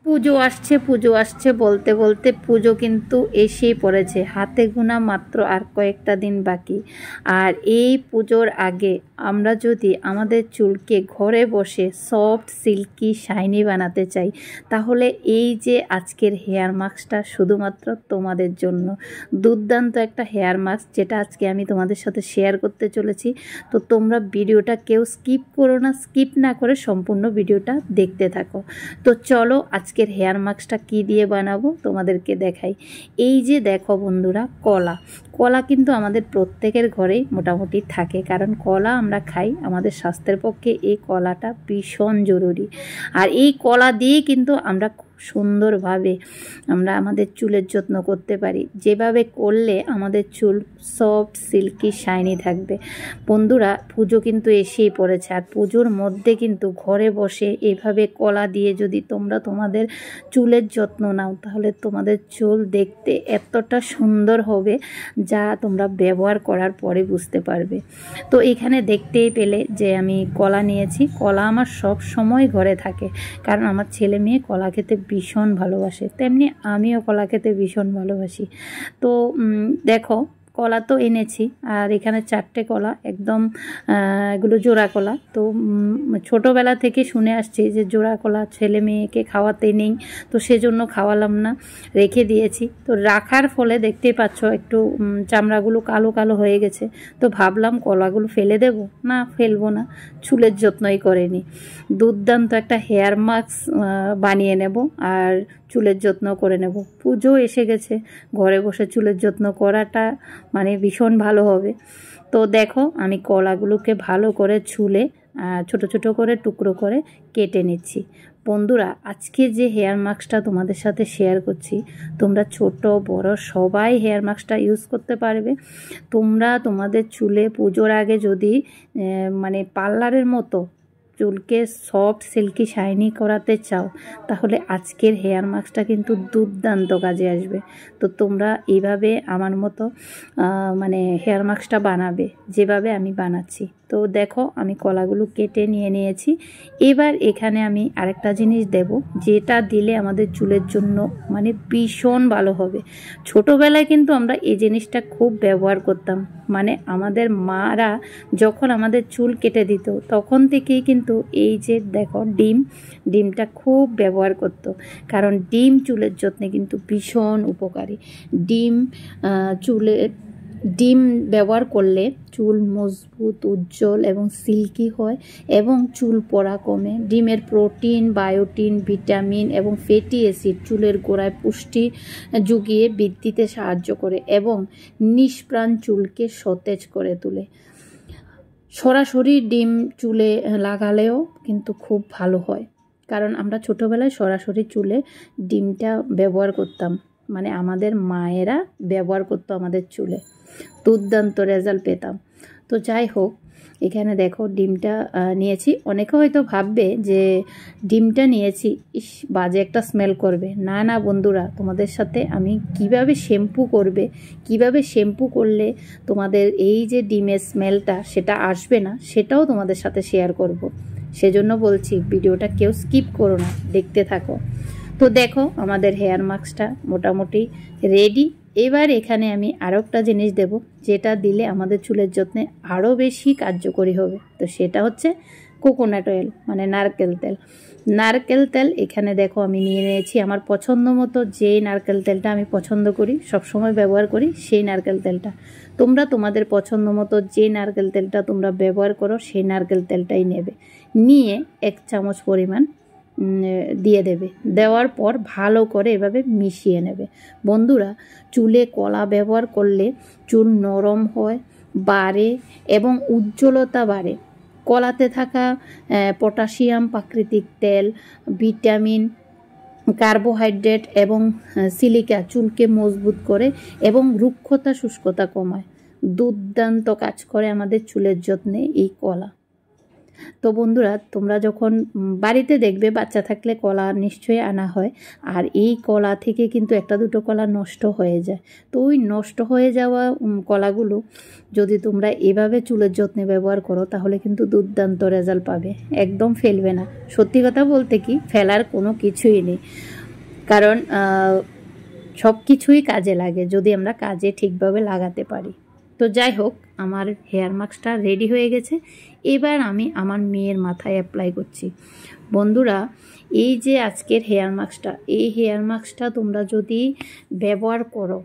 পুজো আসছে বলতে বলতে পুজো কিন্তু এসেই পড়েছে, হাতে গোনা মাত্র আর কয়েকটা দিন বাকি। আর এই পুজোর আগে আমরা যদি আমাদের চুলকে ঘরে বসে সফট সিল্কি শাইনি বানাতে চাই, তাহলে এই যে আজকের হেয়ার মাস্কটা শুধুমাত্র তোমাদের জন্য। দুর্দান্ত একটা হেয়ার মাস্ক, যেটা আজকে আমি তোমাদের সাথে শেয়ার করতে চলেছি। তো তোমরা ভিডিওটা কেউ স্কিপ করো না, স্কিপ না করে সম্পূর্ণ ভিডিওটা দেখতে থাকো। তো চলো আজকের হেয়ার মাস্কটা কি দিয়ে বানাবো তোমাদেরকে দেখাই। এই যে দেখো বন্ধুরা, কলা কিন্তু আমাদের প্রত্যেকের ঘরেই মোটামুটি থাকে, কারণ কলা আমরা খাই, আমাদের স্বাস্থ্যের পক্ষে এই কলাটা ভীষণ জরুরি। আর এই কলা দিয়ে কিন্তু আমরা সুন্দরভাবে আমরা আমাদের চুলের যত্ন করতে পারি, যেভাবে করলে আমাদের চুল সফট সিল্কি শাইনি থাকবে। বন্ধুরা, পুজো কিন্তু এসেই পড়েছে, আর পুজোর মধ্যে কিন্তু ঘরে বসে এভাবে কলা দিয়ে যদি তোমরা তোমাদের চুলের যত্ন নাও, তাহলে তোমাদের চুল দেখতে এতটা সুন্দর হবে যা তোমরা ব্যবহার করার পরে বুঝতে পারবে। তো এখানে দেখতেই পেলে যে আমি কলা নিয়েছি। কলা আমার সব সময় ঘরে থাকে, কারণ আমার ছেলে মেয়ে কলা খেতে ভীষণ ভালোবাসে, তেমনি আমিও কলা খেতে ভীষণ ভালোবাসি। তো দেখো, কলা তো এনেছি, আর এখানে 4টে কলা, একদম এগুলো জোড়া কলা। তো ছোটোবেলা থেকে শুনে আসছি যে জোড়া কলা ছেলে মেয়েকে খাওয়াতে নেই, তো সেজন্য খাওয়ালাম না, রেখে দিয়েছি। তো রাখার ফলে দেখতেই পাচ্ছ একটু চামড়াগুলো কালো কালো হয়ে গেছে। তো ভাবলাম কলাগুলো ফেলে দেব, না ফেলবো না, চুলের যত্নই করেনি। দুর্দান্ত একটা হেয়ার মাস্ক বানিয়ে নেব আর চুলের যত্ন করে নেব। পুজো এসে গেছে, ঘরে বসে চুলের যত্ন করাটা মানে ভীষণ ভালো হবে। তো দেখো, আমি কলাগুলোকে ভালো করে ছুলে ছোট ছোট করে টুকরো করে কেটে নিচ্ছি। বন্ধুরা, আজকে যে হেয়ার মাস্কটা তোমাদের সাথে শেয়ার করছি, তোমরা ছোট বড় সবাই হেয়ার মাস্কটা ইউজ করতে পারবে। তোমরা তোমাদের চুলে পুজোর আগে যদি মানে পার্লারের মতো চুলকে সফট সিল্কি শাইনি করাতে চাও, তাহলে আজকের হেয়ার মাস্কটা কিন্তু দুর্দান্ত কাজে আসবে। তো তোমরা এইভাবে আমার মতো মানে হেয়ার মাস্কটা বানাবে, যেভাবে আমি বানাচ্ছি। তো দেখো, আমি কলাগুলো কেটে নিয়েছি। এবার এখানে আমি আরেকটা জিনিস দেব, যেটা দিলে আমাদের চুলের জন্য মানে ভীষণ ভালো হবে। ছোটোবেলায় কিন্তু আমরা এই জিনিসটা খুব ব্যবহার করতাম, মানে আমাদের মারা যখন আমাদের চুল কেটে দিত, তখন থেকেই কিন্তু এই যে দেখো ডিমটা খুব ব্যবহার করতো, কারণ ডিম চুলের যত্নে কিন্তু ভীষণ উপকারী। ডিম ব্যবহার করলে চুল মজবুত, উজ্জ্বল এবং সিল্কি হয়, এবং চুল পড়া কমে। ডিমের প্রোটিন, বায়োটিন, ভিটামিন এবং ফ্যাটি অ্যাসিড চুলের গোড়ায় পুষ্টি জুগিয়ে বৃদ্ধিতে সাহায্য করে এবং নিষ্প্রাণ চুলকে সতেজ করে তোলে। সরাসরি ডিম চুলে লাগালেও কিন্তু খুব ভালো হয়, কারণ আমরা ছোটোবেলায় সরাসরি চুলে ডিমটা ব্যবহার করতাম, মানে আমাদের মায়েরা ব্যবহার করতো আমাদের চুলে, দুর্দান্ত রেজাল্ট পেতাম। তো যাই হোক, এখানে দেখো ডিমটা নিয়েছি। অনেকে হয়তো ভাববে যে ডিমটা নিয়েছি, ইস বাজে একটা স্মেল করবে। না না বন্ধুরা, তোমাদের সাথে আমি কিভাবে শ্যাম্পু করলে তোমাদের এই যে ডিমের স্মেলটা সেটা আসবে না, সেটাও তোমাদের সাথে শেয়ার করব। সেজন্য বলছি ভিডিওটা কেউ স্কিপ করো না, দেখতে থাকো। তো দেখো, আমাদের হেয়ার মাস্কটা মোটামুটি রেডি। এবার এখানে আমি আরও একটা জিনিস দেব, যেটা দিলে আমাদের চুলের যত্নে আরও বেশি কার্যকরী হবে। তো সেটা হচ্ছে কোকোনাট অয়েল, মানে নারকেল তেল। এখানে দেখো আমি নিয়ে নিয়েছি আমার পছন্দ মতো, যে নারকেল তেলটা আমি পছন্দ করি, সবসময় ব্যবহার করি, সেই নারকেল তেলটা। তোমরা তোমাদের পছন্দ মতো যে নারকেল তেলটা তোমরা ব্যবহার করো, সেই নারকেল তেলটাই নেবে। নিয়ে 1 চামচ পরিমাণ দিয়ে দেবে। দেওয়ার পর ভালো করে এভাবে মিশিয়ে নেবে। বন্ধুরা, চুলে কলা ব্যবহার করলে চুল নরম হয়, বাড়ে এবং উজ্জ্বলতা বাড়ে। কলাতে থাকা পটাশিয়াম, প্রাকৃতিক তেল, ভিটামিন, কার্বোহাইড্রেট এবং সিলিকা চুলকে মজবুত করে এবং রুক্ষতা শুষ্কতা কমায়। দুর্দান্ত কাজ করে আমাদের চুলের যত্নে এই কলা। তো বন্ধুরা, তোমরা যখন বাড়িতে দেখবে বাচ্চা থাকলে কলা নিশ্চয়ই আনা হয়, আর এই কলা থেকে কিন্তু একটা দুটো কলা নষ্ট হয়ে যায়। তো ওই নষ্ট হয়ে যাওয়া কলাগুলো যদি তোমরা এভাবে চুলের যত্নে ব্যবহার করো তাহলে কিন্তু দুর্দান্ত রেজাল্ট পাবে, একদম ফেলবে না। সত্যি কথা বলতে কি, ফেলার কোনো কিছুই নেই, কারণ সব কিছুই কাজে লাগে যদি আমরা কাজে ঠিকভাবে লাগাতে পারি। তো যাই হোক, আমার হেয়ার মাস্কটা রেডি হয়ে গেছে। এবার আমি আমার মেয়ের মাথায় অ্যাপ্লাই করছি। বন্ধুরা, এই যে আজকের হেয়ার মাস্কটা, এই হেয়ার মাস্কটা তোমরা যদি ব্যবহার করো,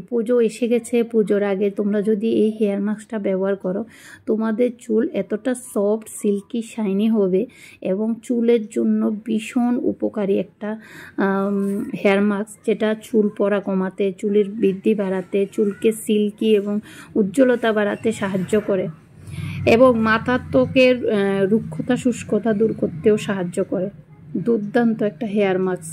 পুজো এসে গেছে, পুজোর আগে তোমরা যদি এই হেয়ার মাস্কটা ব্যবহার করো, তোমাদের চুল এতটা সফট, সিল্কি, শাইনি হবে এবং চুলের জন্য ভীষণ উপকারী একটা হেয়ার মাস্ক, যেটা চুল পড়া কমাতে, চুলের বৃদ্ধি বাড়াতে, চুলকে সিল্কি এবং উজ্জ্বলতা বাড়াতে সাহায্য করে এবং মাথার ত্বকের রুক্ষতা, শুষ্কতা দূর করতেও সাহায্য করে। দুর্দান্ত একটা হেয়ার মাস্ক।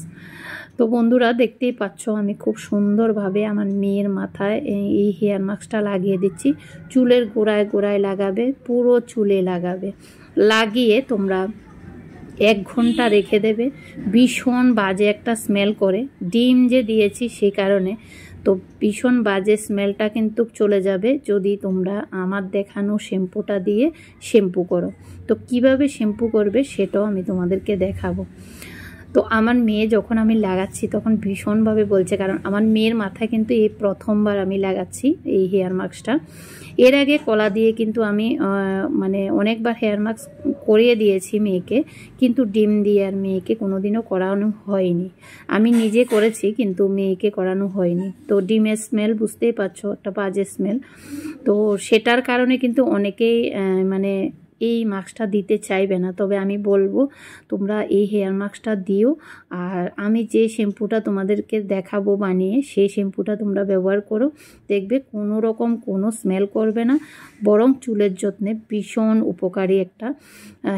তো বন্ধুরা, দেখতেই পাচ্ছ আমি খুব সুন্দরভাবে আমার মেয়ের মাথায় এই হেয়ার মাস্কটা লাগিয়ে দিচ্ছি। চুলের গোড়ায় গোড়ায় লাগাবে, পুরো চুলে লাগাবে। লাগিয়ে তোমরা 1 ঘন্টা রেখে দেবে। ভীষণ বাজে একটা স্মেল করে, ডিম যে দিয়েছি সেই কারণে, তো ভীষণ বাজে স্মেলটা কিন্তু চলে যাবে যদি তোমরা আমার দেখানো শ্যাম্পুটা দিয়ে শ্যাম্পু করো। তো কিভাবে শ্যাম্পু করবে সেটাও আমি তোমাদেরকে দেখাবো। তো আমার মেয়ে যখন আমি লাগাচ্ছি তখন ভীষণভাবে বলছে, কারণ আমার মেয়ের মাথায় কিন্তু এই প্রথমবার আমি লাগাচ্ছি এই হেয়ার মাস্কটা। এর আগে কলা দিয়ে কিন্তু আমি মানে অনেকবার হেয়ার মাস্ক করিয়ে দিয়েছি মেয়েকে, কিন্তু ডিম দিয়ে আর মেয়েকে কোনোদিনও করানো হয়নি। আমি নিজে করেছি কিন্তু মেয়েকে করানো হয়নি। তো ডিমের স্মেল বুঝতেই পারছো, একটা বাজে স্মেল। তো সেটার কারণে কিন্তু অনেকেই মানে এই মাস্কটা দিতে চাইবে না। তবে আমি বলবো তোমরা এই হেয়ার মাস্কটা দিও, আর আমি যে শ্যাম্পুটা তোমাদেরকে দেখাবো বানিয়ে, সেই শ্যাম্পুটা তোমরা ব্যবহার করো। দেখবে কোনো রকম কোনো স্মেল করবে না, বরং চুলের যত্নে ভীষণ উপকারী একটা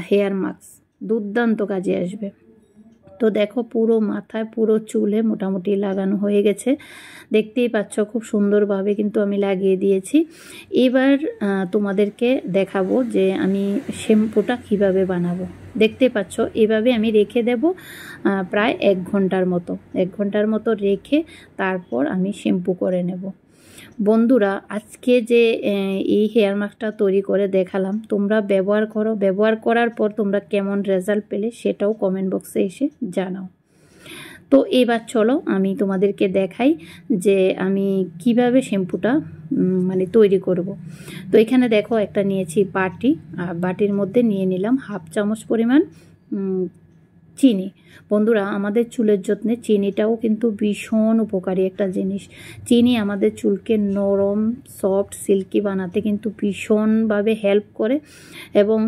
হেয়ার মাস্ক, দুর্দান্ত কাজে আসবে। তো দেখো, পুরো মাথায় পুরো চুলে মোটামুটি লাগানো হয়ে গেছে, দেখতেই পাচ্ছ খুব সুন্দরভাবে কিন্তু আমি লাগিয়ে দিয়েছি। এবার তোমাদেরকে দেখাবো যে আমি শ্যাম্পুটা কিভাবে বানাবো। দেখতে পাচ্ছ এভাবে আমি রেখে দেব প্রায় 1 ঘন্টার মতো। 1 ঘন্টার মতো রেখে তারপর আমি শ্যাম্পু করে নেব। বন্ধুরা, আজকে যে এই হেয়ার মাস্কটা তৈরি করে দেখালাম, তোমরা ব্যবহার করো। ব্যবহার করার পর তোমরা কেমন রেজাল্ট পেলে সেটাও কমেন্ট বক্সে এসে জানাও। তো এবার চলো আমি তোমাদেরকে দেখাই যে আমি কিভাবে শ্যাম্পুটা মানে তৈরি করব। তো এখানে দেখো, একটা নিয়েছি বাটি, আর বাটির মধ্যে নিয়ে নিলাম 1/2 চামচ পরিমাণ চিনি। বন্ধুরা, আমাদের চুলের যত্নে চিনিটাও কিন্তু ভীষণ উপকারী একটা জিনিস। চিনি আমাদের চুলকে নরম, সফট, সিল্কি বানাতে কিন্তু ভীষণভাবে হেল্প করে এবং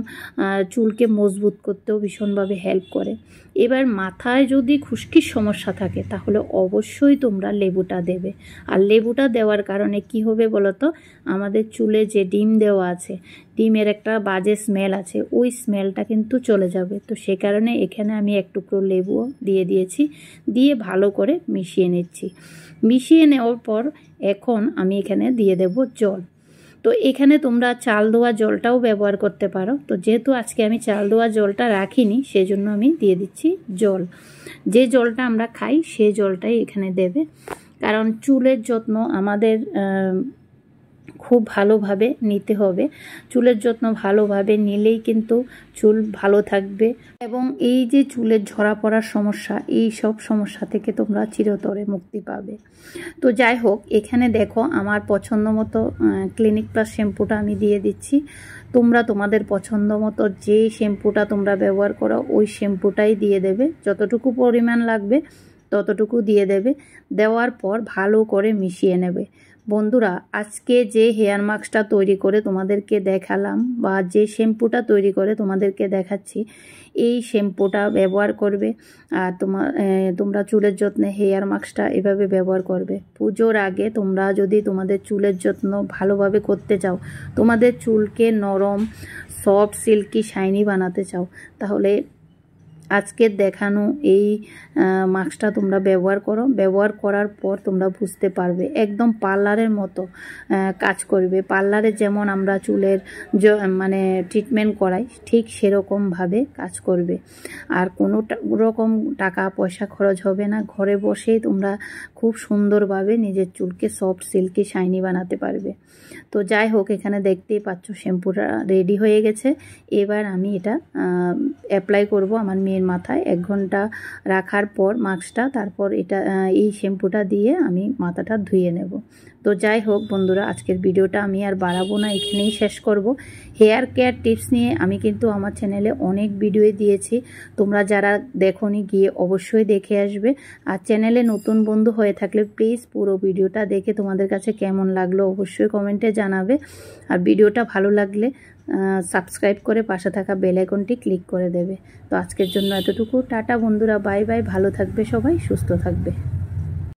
চুলকে মজবুত করতেও ভীষণভাবে হেল্প করে। এবার মাথায় যদি খুশকির সমস্যা থাকে তাহলে অবশ্যই তোমরা লেবুটা দেবে। আর লেবুটা দেওয়ার কারণে কি হবে বলো তো, আমাদের চুলে যে ডিম দেওয়া আছে, ডিমের একটা বাজে স্মেল আছে, ওই স্মেলটা কিন্তু চলে যাবে। তো সে কারণে এখানে আমি 1 টুকরো লেবুও দিয়ে দিয়েছি, দিয়ে ভালো করে মিশিয়ে নিচ্ছি। মিশিয়ে নেওয়ার পর এখন আমি এখানে দিয়ে দেব জল। তো এখানে তোমরা চাল ধোয়া জলটাও ব্যবহার করতে পারো। তো যেহেতু আজকে আমি চাল ধোয়া জলটা রাখিনি, সেজন্য আমি দিয়ে দিচ্ছি জল। যে জলটা আমরা খাই সেই জলটাই এখানে দেবে, কারণ চুলের যত্ন আমাদের খুব ভালোভাবে নিতে হবে। চুলের যত্ন ভালোভাবে নিলেই কিন্তু চুল ভালো থাকবে এবং এই যে চুলের ঝরা পড়ার সমস্যা, এই সব সমস্যা থেকে তোমরা চিরতরে মুক্তি পাবে। তো যাই হোক, এখানে দেখো আমার পছন্দ মতো ক্লিনিক প্লাস শ্যাম্পুটা আমি দিয়ে দিচ্ছি। তোমরা তোমাদের পছন্দ মতো যে শ্যাম্পুটা তোমরা ব্যবহার করো ওই শ্যাম্পুটাই দিয়ে দেবে, যতটুকু পরিমাণ লাগবে ততটুকু দিয়ে দেবে। দেওয়ার পর ভালো করে মিশিয়ে নেবে। বন্ধুরা, আজকে যে হেয়ার মাস্কটা তৈরি করে তোমাদেরকে দেখালাম বা যে শ্যাম্পুটা তৈরি করে তোমাদেরকে দেখাচ্ছি, এই শ্যাম্পুটা ব্যবহার করবে আর তোমরা চুলের যত্নে হেয়ার মাস্কটা এভাবে ব্যবহার করবে। পুজোর আগে তোমরা যদি তোমাদের চুলের যত্ন ভালোভাবে করতে চাও, তোমাদের চুলকে নরম, সফট, সিল্কি, শাইনি বানাতে চাও, তাহলে আজকের দেখানো এই মাস্কটা তোমরা ব্যবহার করো। ব্যবহার করার পর তোমরা বুঝতে পারবে একদম পার্লারের মতো কাজ করবে। পার্লারে যেমন আমরা চুলের মানে ট্রিটমেন্ট করাই ঠিক সেরকমভাবে কাজ করবে। আর কোনো রকম টাকা পয়সা খরচ হবে না। ঘরে বসেই তোমরা খুব সুন্দরভাবে নিজের চুলকে সফট সিল্কি শাইনি বানাতে পারবে। তো যাই হোক, এখানে দেখতেই পাচ্ছ শ্যাম্পুটা রেডি হয়ে গেছে। এবার আমি এটা অ্যাপ্লাই করব আমার মেয়ের মাথায়। 1 ঘন্টা রাখার পর মাস্কটা, তারপর এটা এই শ্যাম্পুটা দিয়ে আমি মাথাটা ধুয়ে নেব। তো যাই হোক বন্ধুরা, আজকের ভিডিওটা আমি আর বাড়াবো না, এখানেই শেষ করব। হেয়ার কেয়ার টিপস নিয়ে আমি কিন্তু আমার চ্যানেলে অনেক ভিডিও দিয়েছি, তোমরা যারা দেখোনি গিয়ে অবশ্যই দেখে আসবে। আর চ্যানেলে নতুন বন্ধু হয়ে থাকলে প্লিজ পুরো ভিডিওটা দেখে তোমাদের কাছে কেমন লাগলো অবশ্যই কমেন্টে জানাবে। আর ভিডিওটা ভালো লাগলে সাবস্ক্রাইব করে পাশে থাকা বেল আইকনটি ক্লিক করে দেবে। তো আজকের জন্য এতটুকু, টাটা বন্ধুরা, বাই বাই, ভালো থাকবে সবাই, সুস্থ থাকবে।